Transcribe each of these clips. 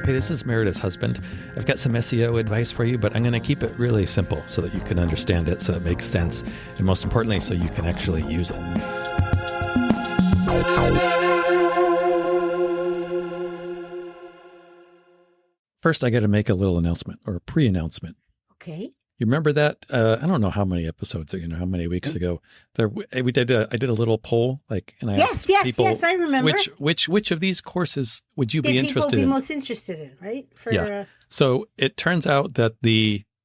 Hey, this is Meredith's husband. I've got some SEO advice for you, but I'm going to keep it really simple so that you can understand it, so it makes sense, and most importantly, so you can actually use it. First, I got to make a little announcement or a pre-announcement. Okay. You remember that? I don't know how many episodes, how many weeks ago I did a little poll, and I asked people, yes, I remember. Which of these courses would you be interested in? People be most interested in, right? So it turns out that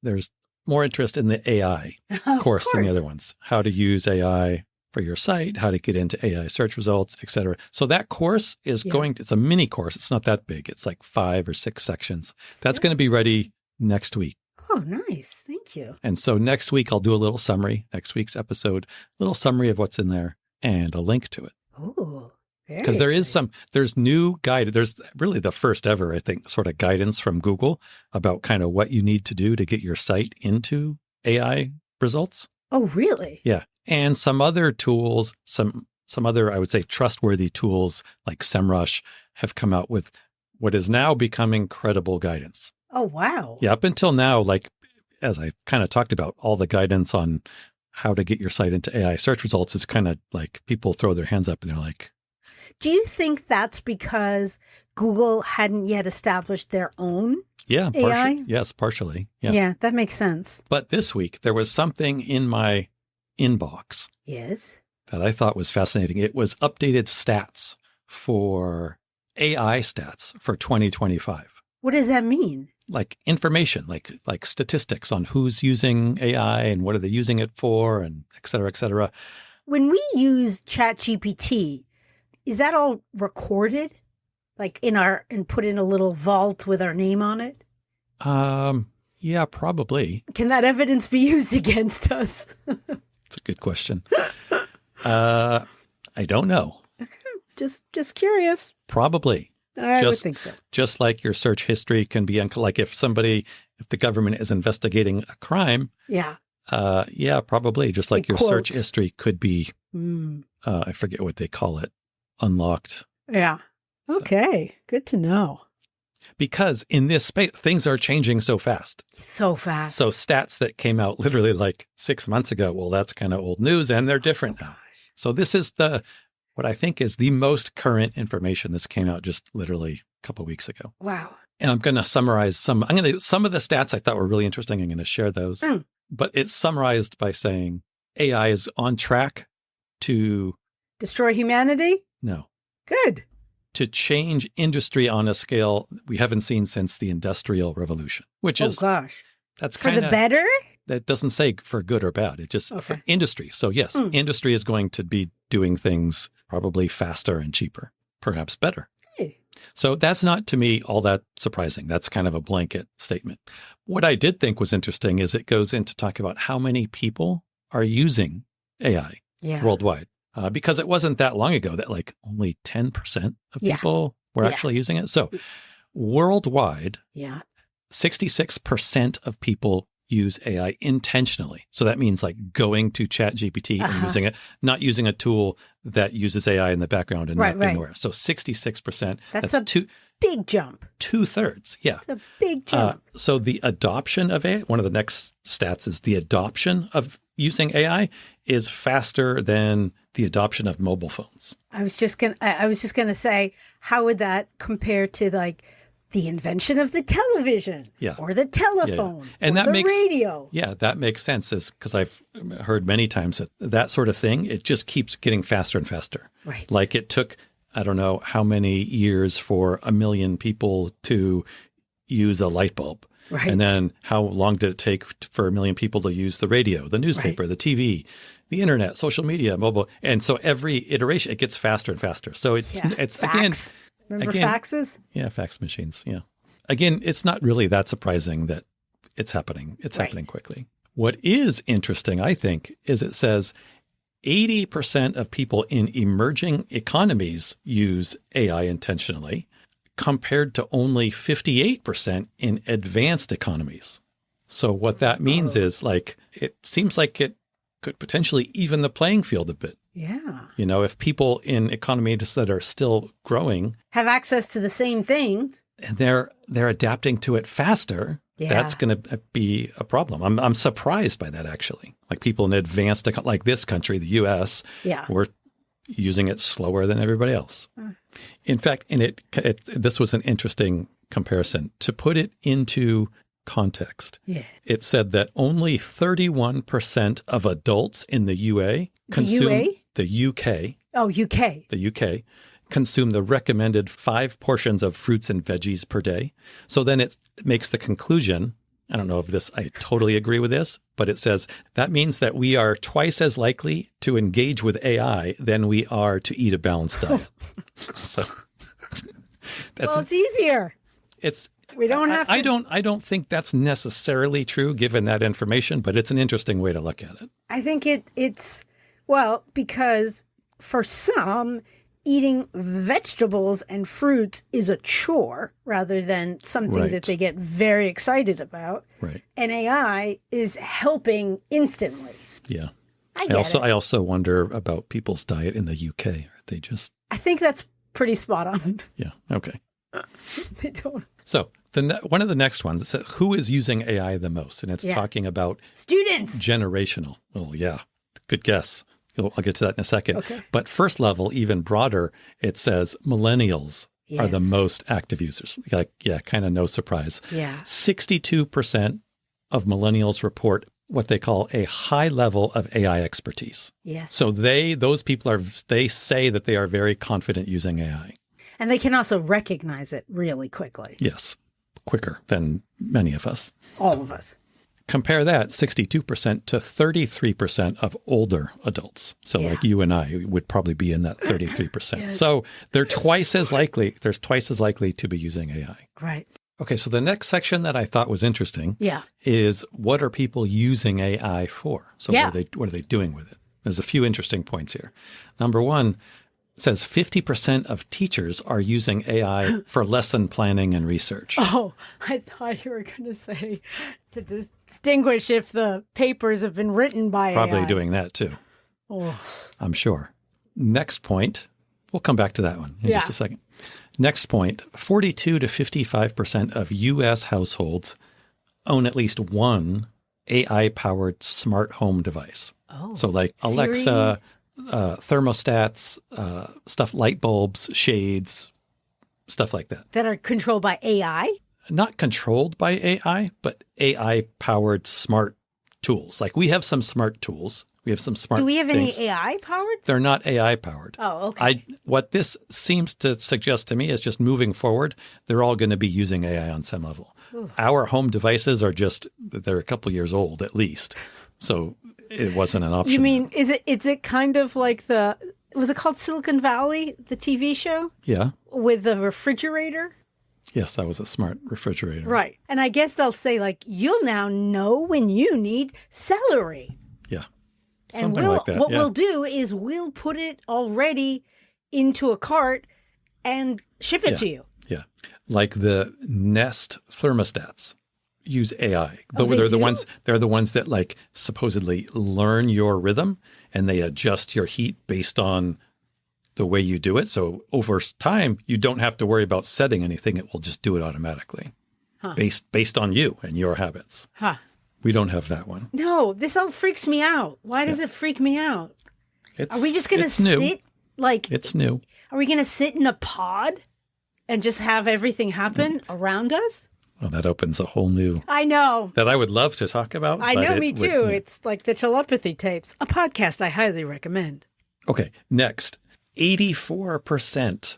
there's more interest in the AI course than the other ones. How to use AI for your site, how to get into AI search results, et cetera. So that course is it's a mini course. It's not that big. It's like 5 or 6 sections. That's going to be ready next week. Oh, nice. Thank you. And so next week, I'll do a little summary, next week's episode, a little summary of what's in there and a link to it. Oh, very Because there's new guide. There's really the first ever, I think, sort of guidance from Google about kind of what you need to do to get your site into AI results. Oh, really? Yeah. And some other tools, some other, I would say, trustworthy tools like SEMrush have come out with what is now becoming credible guidance. Oh, wow. Yeah. Up until now, as I kind of talked about, all the guidance on how to get your site into AI search results is kind of like people throw their hands up and they're like. Do you think that's because Google hadn't yet established their own AI? Yes, partially. Yeah. Yeah, that makes sense. But this week, there was something in my inbox that I thought was fascinating. It was updated stats for AI stats for 2025. What does that mean? Like information, like statistics on who's using AI and what are they using it for, and et cetera, et cetera. When we use ChatGPT, is that all recorded? And put in a little vault with our name on it? Yeah, probably. Can that evidence be used against us? That's a good question. I don't know. Just curious. Probably. I would think so. Just like your search history can be, like if the government is investigating a crime. Yeah. Probably. Just like your search history could be, I forget what they call it, unlocked. Yeah. Okay. Good to know. Because in this space, things are changing so fast. So fast. So stats that came out literally like 6 months ago, well, that's kind of old news and they're different now. So this is what I think is the most current information. This came out just literally a couple of weeks ago. Wow. And I'm going to summarize some of the stats I thought were really interesting. I'm going to share those. But it's summarized by saying AI is on track to destroy humanity? No. Good. To change industry on a scale we haven't seen since the Industrial Revolution, which is, that's for the better? That doesn't say for good or bad. It just for industry. So yes, industry is going to be doing things probably faster and cheaper, perhaps better. Hey. So that's not, to me, all that surprising. That's kind of a blanket statement. What I did think was interesting is it goes into talking about how many people are using AI worldwide. Because it wasn't that long ago that only 10% of people were actually using it. So worldwide, 66% of people use AI intentionally. So that means going to ChatGPT and using it, not using a tool that uses AI in the background and not being aware. So 66%. That's a big jump. 2/3. Yeah. It's a big jump. So the adoption of AI, one of the next stats is the adoption of using AI is faster than the adoption of mobile phones. I was just gonna say, how would that compare to the invention of the television or the telephone and or the radio? Yeah, that makes sense, because I've heard many times that sort of thing, it just keeps getting faster and faster. Right. Like it took, I don't know how many years for 1 million people to use a light bulb. Right. And then how long did it take for 1 million people to use the radio, the newspaper, the TV, the internet, social media, mobile? And so every iteration, it gets faster and faster. So it's fax. Remember faxes? Yeah, fax machines. Yeah. Again, it's not really that surprising that it's happening. It's happening quickly. What is interesting, I think, is it says 80% of people in emerging economies use AI intentionally, compared to only 58% in advanced economies. So what that means is it seems like it could potentially even the playing field a bit. Yeah. If people in economies that are still growing have access to the same things and they're adapting to it faster, that's going to be a problem. I'm surprised by that, actually. Like people in advanced, like this country, the U.S., we're using it slower than everybody else. In fact, this was an interesting comparison. To put it into context, it said that only 31% of adults in the UA consume the UK. Oh, UK. The UK consume the recommended 5 portions of fruits and veggies per day. So then it makes the conclusion, I don't know if I totally agree with this, but it says that means that we are twice as likely to engage with AI than we are to eat a balanced diet. So it's easier. We don't have to. I don't think that's necessarily true given that information, but it's an interesting way to look at it. I think it's because for some, eating vegetables and fruits is a chore rather than something that they get very excited about. Right. And AI is helping instantly. Yeah. I also wonder about people's diet in the UK. Are they just... I think that's pretty spot on. Yeah. Okay. They don't. So one of the next ones, it says, who is using AI the most? And it's talking about... Students. Generational. Oh, yeah. Good guess. I'll get to that in a second. Okay. But first level, even broader, it says millennials are the most active users. Kind of no surprise. Yeah. 62% of millennials report what they call a high level of AI expertise. Yes. So those people they say that they are very confident using AI. And they can also recognize it really quickly. Yes. Quicker than many of us. All of us. Compare that 62% to 33% of older adults. So like you and I would probably be in that 33%. Yes. So they're twice as likely to be using AI. Right. Okay, so the next section that I thought was interesting is what are people using AI for? So what are they doing with it? There's a few interesting points here. Number one, it says 50% of teachers are using AI for lesson planning and research. Oh, I thought you were going to say to distinguish if the papers have been written by Probably AI. doing that too. Oh. I'm sure. Next point, we'll come back to that one in just a second. Next point, 42 to 55% of U.S. households own at least one AI-powered smart home device. Oh, so like Siri? Alexa, thermostats, stuff, light bulbs, shades, stuff like that. That are controlled by AI? Not controlled by AI, but AI-powered smart tools. Like we have some smart tools. We have some smart Do we have things. any AI powered? They're not AI powered. Oh, okay. What this seems to suggest to me is just moving forward, they're all going to be using AI on some level. Ooh. Our home devices they're a couple years old at least. So it wasn't an option. You mean, is it kind of like was it called Silicon Valley, the TV show? Yeah. With the refrigerator? Yes, that was a smart refrigerator. Right. And I guess they'll say like, you'll now know when you need celery. Yeah. And Something like that. What we'll do is we'll put it already into a cart and ship it to you. Yeah. Like the Nest thermostats use AI. Oh, they're the ones that like supposedly learn your rhythm and they adjust your heat based on the way you do it. So over time, you don't have to worry about setting anything. It will just do it automatically based on you and your habits. Huh. We don't have that one. No, this all freaks me out. Why does it freak me out? Are we just going to sit like... It's new. Are we going to sit in a pod and just have everything happen around us? Well, that opens a whole new... I know. That I would love to talk about. I know, me too. It's like the telepathy tapes. A podcast I highly recommend. Okay, next. 84%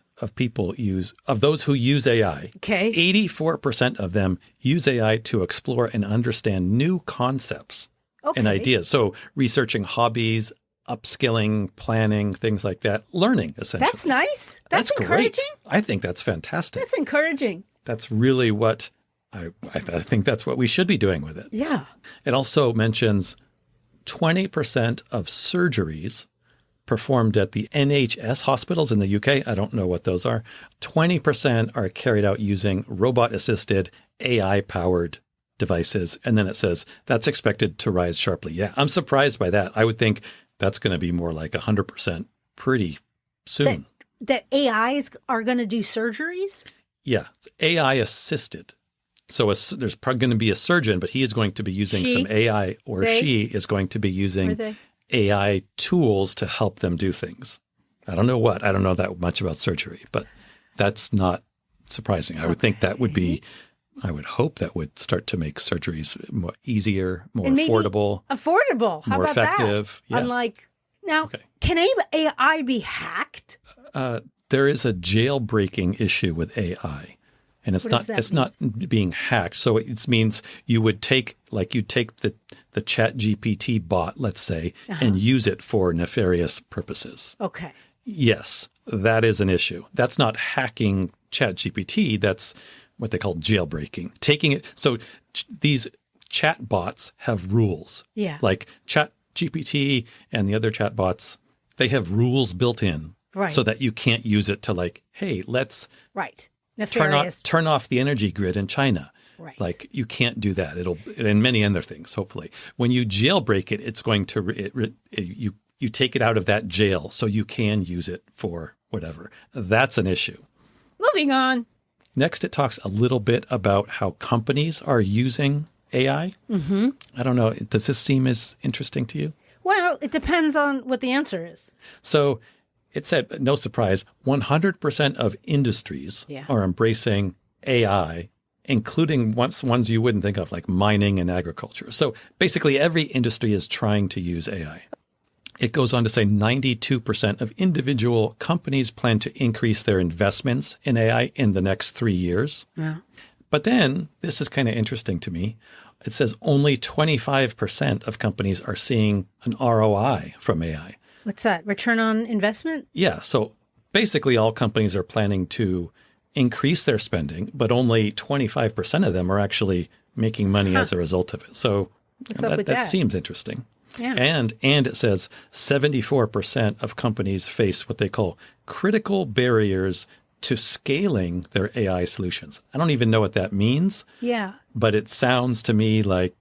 of those who use AI, 84% of them use AI to explore and understand new concepts and ideas. So researching hobbies, upskilling, planning, things like that, learning essentially. That's nice. That's encouraging. Great. I think that's fantastic. That's encouraging. That's really what I think that's what we should be doing with it. Yeah. It also mentions 20% of surgeries performed at the NHS hospitals in the UK. I don't know what those are. 20% are carried out using robot-assisted, AI-powered devices. And then it says that's expected to rise sharply. Yeah, I'm surprised by that. I would think that's going to be more like 100% pretty soon. That AIs are going to do surgeries? Yeah, AI assisted. So there's probably going to be a surgeon, but he is going to be using some AI, or she is going to be using AI tools to help them do things. I don't know what. I don't know that much about surgery, but that's not surprising. I would think that would be, I would hope that would start to make surgeries more easier, more affordable. Affordable. How more about effective. that? Yeah. Unlike, now, can AI be hacked? There is a jailbreaking issue with AI. And it's not being hacked. So it means you take the Chat GPT bot, let's say, and use it for nefarious purposes. Okay. Yes, that is an issue. That's not hacking Chat GPT. That's what they call jailbreaking. Taking it. So these chat bots have rules. Yeah. Like Chat GPT and the other chat bots, they have rules built in so that you can't use it to hey, let's turn off the energy grid in China. Right. Like you can't do that. And many other things, hopefully. When you jailbreak it, it's going to, you take it out of that jail so you can use it for whatever. That's an issue. Moving on. Next, it talks a little bit about how companies are using AI. Mm-hmm. I don't know. Does this seem as interesting to you? Well, it depends on what the answer is. So it said, no surprise, 100% of industries are embracing AI, including ones you wouldn't think of, like mining and agriculture. So basically every industry is trying to use AI. It goes on to say 92% of individual companies plan to increase their investments in AI in the next 3 years. Yeah. But then, this is kind of interesting to me, it says only 25% of companies are seeing an ROI from AI. What's that? Return on investment? Yeah. So basically all companies are planning to increase their spending, but only 25% of them are actually making money as a result of it. So that seems interesting. Yeah. And it says 74% of companies face what they call critical barriers to scaling their AI solutions. I don't even know what that means. Yeah. But it sounds to me like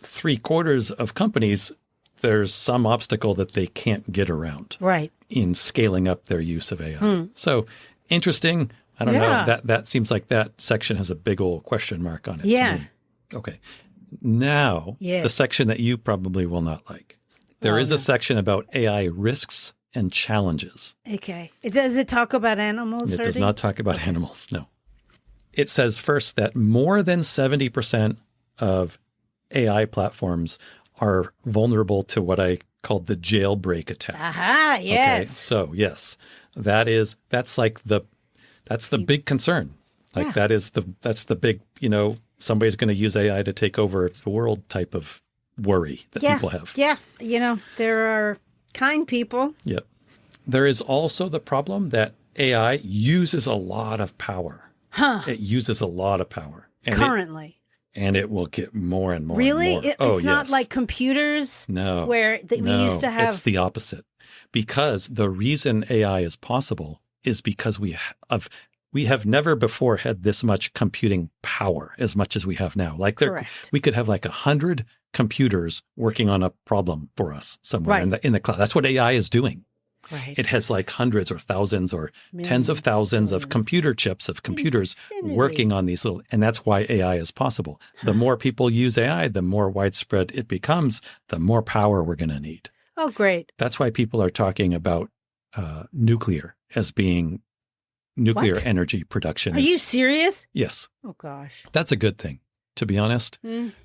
3/4 of companies, there's some obstacle that they can't get around in scaling up their use of AI. So interesting. I don't know. That seems like that section has a big old question mark on it. Yeah. To me. Okay. Now, the section that you probably will not like. There is a section about AI risks and challenges. Okay. Does it talk about animals? It does not talk about animals, no. It says first that more than 70% of AI platforms are vulnerable to what I called the jailbreak attack. Aha, yes. Okay, so yes, that's the big concern. Like that's the big, somebody's going to use AI to take over the world type of worry that people have. Yeah. There are kind people. Yep. There is also the problem that AI uses a lot of power. It uses a lot of power. And currently. And it will get more and more. Really? And more. It's not like computers? No. Where we used to have. It's the opposite. Because the reason AI is possible is because we have never before had this much computing power as much as we have now. Like we could have 100 computers working on a problem for us somewhere in the cloud. That's what AI is doing. Right. It has hundreds or thousands or tens of thousands of computer chips of computers working on these and that's why AI is possible. The more people use AI, the more widespread it becomes, the more power we're going to need. Oh, great. That's why people are talking about nuclear as being nuclear energy production. Are you serious? Yes. Oh, gosh. That's a good thing. To be honest,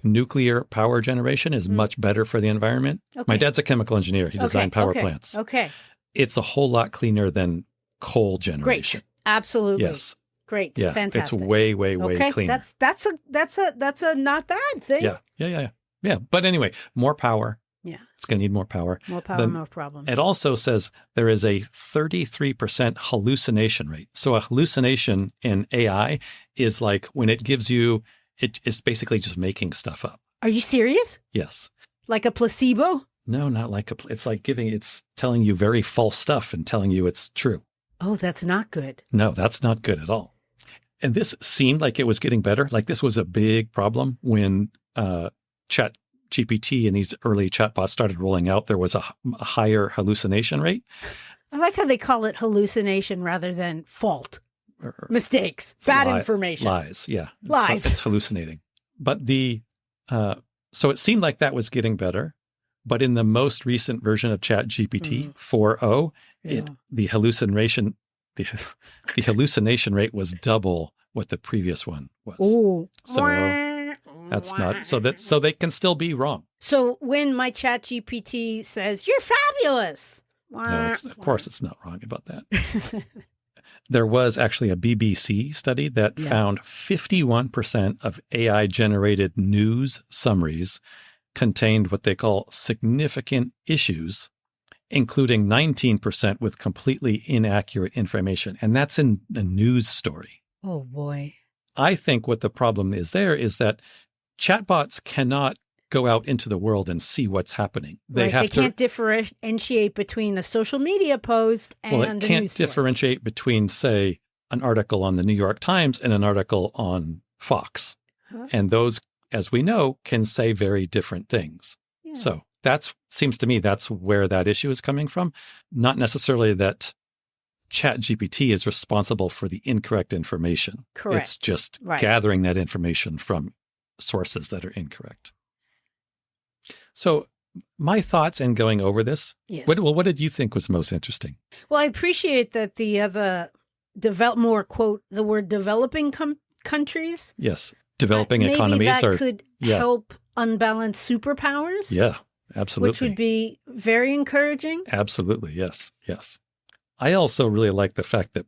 nuclear power generation is much better for the environment. Okay. My dad's a chemical engineer. He designed power plants. Okay. It's a whole lot cleaner than coal generation. Great. Absolutely. Yes. Great. Yeah. Fantastic. It's way cleaner. That's a not bad thing. Yeah. But anyway, more power. Yeah. It's going to need more power. More power, more problems. It also says there is a 33% hallucination rate. So a hallucination in AI is like when it gives you, it's basically just making stuff up. Are you serious? Yes. Like a placebo? No, not like it's like it's telling you very false stuff and telling you it's true. Oh, that's not good. No, that's not good at all. And this seemed like it was getting better. Like this was a big problem when Chat GPT and these early chatbots started rolling out. There was a higher hallucination rate. I like how they call it hallucination rather than fault. Mistakes, bad information. Lies. Yeah. Lies. It's hallucinating. But so it seemed like that was getting better. But in the most recent version of ChatGPT 4.0, the hallucination rate was double what the previous one was. Ooh. So that's not so they can still be wrong. So when my ChatGPT says you're fabulous, no, of course it's not wrong about that. There was actually a BBC study that found 51% of AI-generated news summaries contained what they call significant issues, including 19% with completely inaccurate information. And that's in the news story. Oh, boy. I think what the problem is there is that chatbots cannot go out into the world and see what's happening. They can't differentiate between a social media post and it can't differentiate between, say, an article on the New York Times and an article on Fox. Huh? And those, as we know, can say very different things. Yeah. So seems to me that's where that issue is coming from. Not necessarily that ChatGPT is responsible for the incorrect information. Correct. It's just gathering that information from sources that are incorrect. So my thoughts in going over this, what did you think was most interesting? Well, I appreciate that the other quote, the word developing countries. Yes. Developing economies. Maybe that could help unbalance superpowers. Yeah, absolutely. Which would be very encouraging. Absolutely. Yes. Yes. I also really like the fact that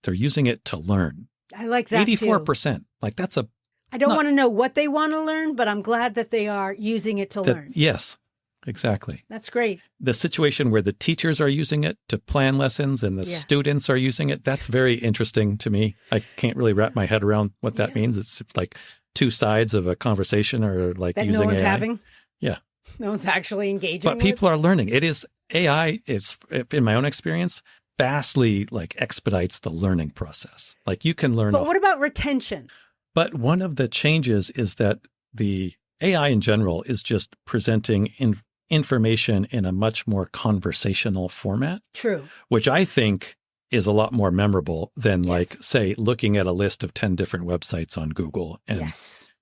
they're using it to learn. I like that 84%. Too. Like that's I don't want to know what they want to learn, but I'm glad that they are using it to learn. Yes, exactly. That's great. The situation where the teachers are using it to plan lessons and the students are using it, that's very interesting to me. I can't really wrap my head around what that means. It's like two sides of a conversation or like that using no one's AI. having? Yeah. No one's actually engaging But people are learning. It is AI, it's in my own experience, vastly like expedites the learning process. Like you can learn. But what about retention? But one of the changes is that the AI in general is just presenting information in a much more conversational format. True. Which I think is a lot more memorable than like, say, looking at a list of 10 different websites on Google and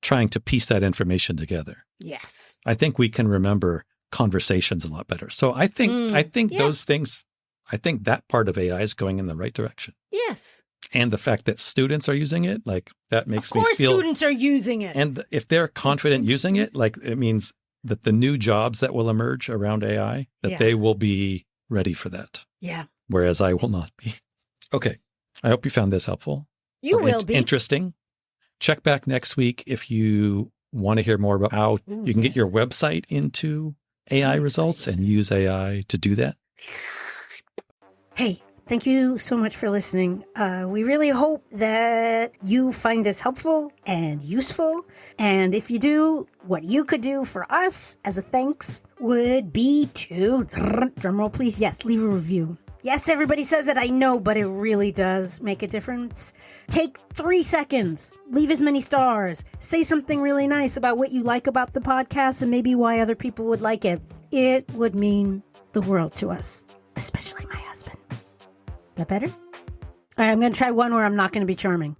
trying to piece that information together. Yes. I think we can remember conversations a lot better. So I think those things, I think that part of AI is going in the right direction. Yes. And the fact that students are using it, like that makes me feel. Of course students are using it. And if they're confident using it, like it means that the new jobs that will emerge around AI, that they will be ready for that. Yeah. Whereas I will not be. Okay. I hope you found this helpful. You will be. Interesting. Check back next week if you want to hear more about how you can get your website into AI results and use AI to do that. Hey. Thank you so much for listening. We really hope that you find this helpful and useful. And if you do, what you could do for us as a thanks would be to, drumroll please, leave a review. Yes, everybody says it, I know, but it really does make a difference. Take 3 seconds, leave as many stars, say something really nice about what you like about the podcast and maybe why other people would like it. It would mean the world to us, especially my husband. That better? All right, I'm going to try one where I'm not going to be charming.